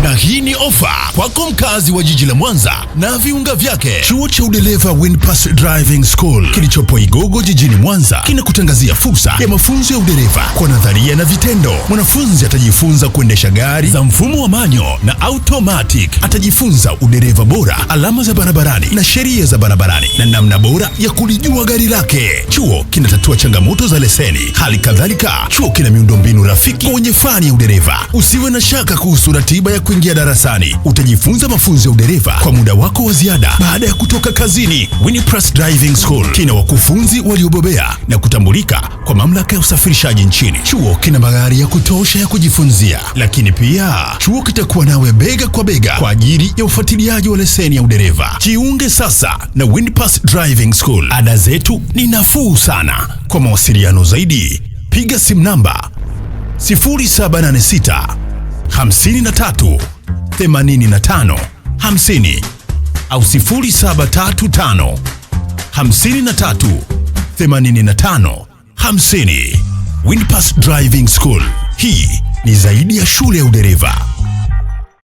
Na hii ni ofa kwako mkazi wa jiji la Mwanza na viunga vyake. Chuo cha udereva Windpass Driving School kilichopo Igogo jijini Mwanza kinakutangazia fursa ya mafunzo ya udereva kwa nadharia na vitendo. Mwanafunzi atajifunza kuendesha gari za mfumo wa manyo na automatic. Atajifunza udereva bora, alama za barabarani na sheria za barabarani na namna bora ya kulijua gari lake. Chuo kinatatua changamoto za leseni. Hali kadhalika, chuo kina miundombinu rafiki kwa wenye fani ya udereva. Usiwe na shaka kuhusu ratiba ya kuingia darasani. Utajifunza mafunzo ya udereva kwa muda wako wa ziada baada ya kutoka kazini. Windpass Driving School kina wakufunzi waliobobea na kutambulika kwa mamlaka ya usafirishaji nchini. Chuo kina magari ya kutosha ya kujifunzia, lakini pia chuo kitakuwa nawe bega kwa bega kwa ajili ya ufuatiliaji wa leseni ya udereva. Jiunge sasa na Windpass Driving School. Ada zetu ni nafuu sana. Kwa mawasiliano zaidi piga simu namba 0786 53 85 50 au 0735 53 85 50. Windpass Driving School, hii ni zaidi ya shule ya udereva.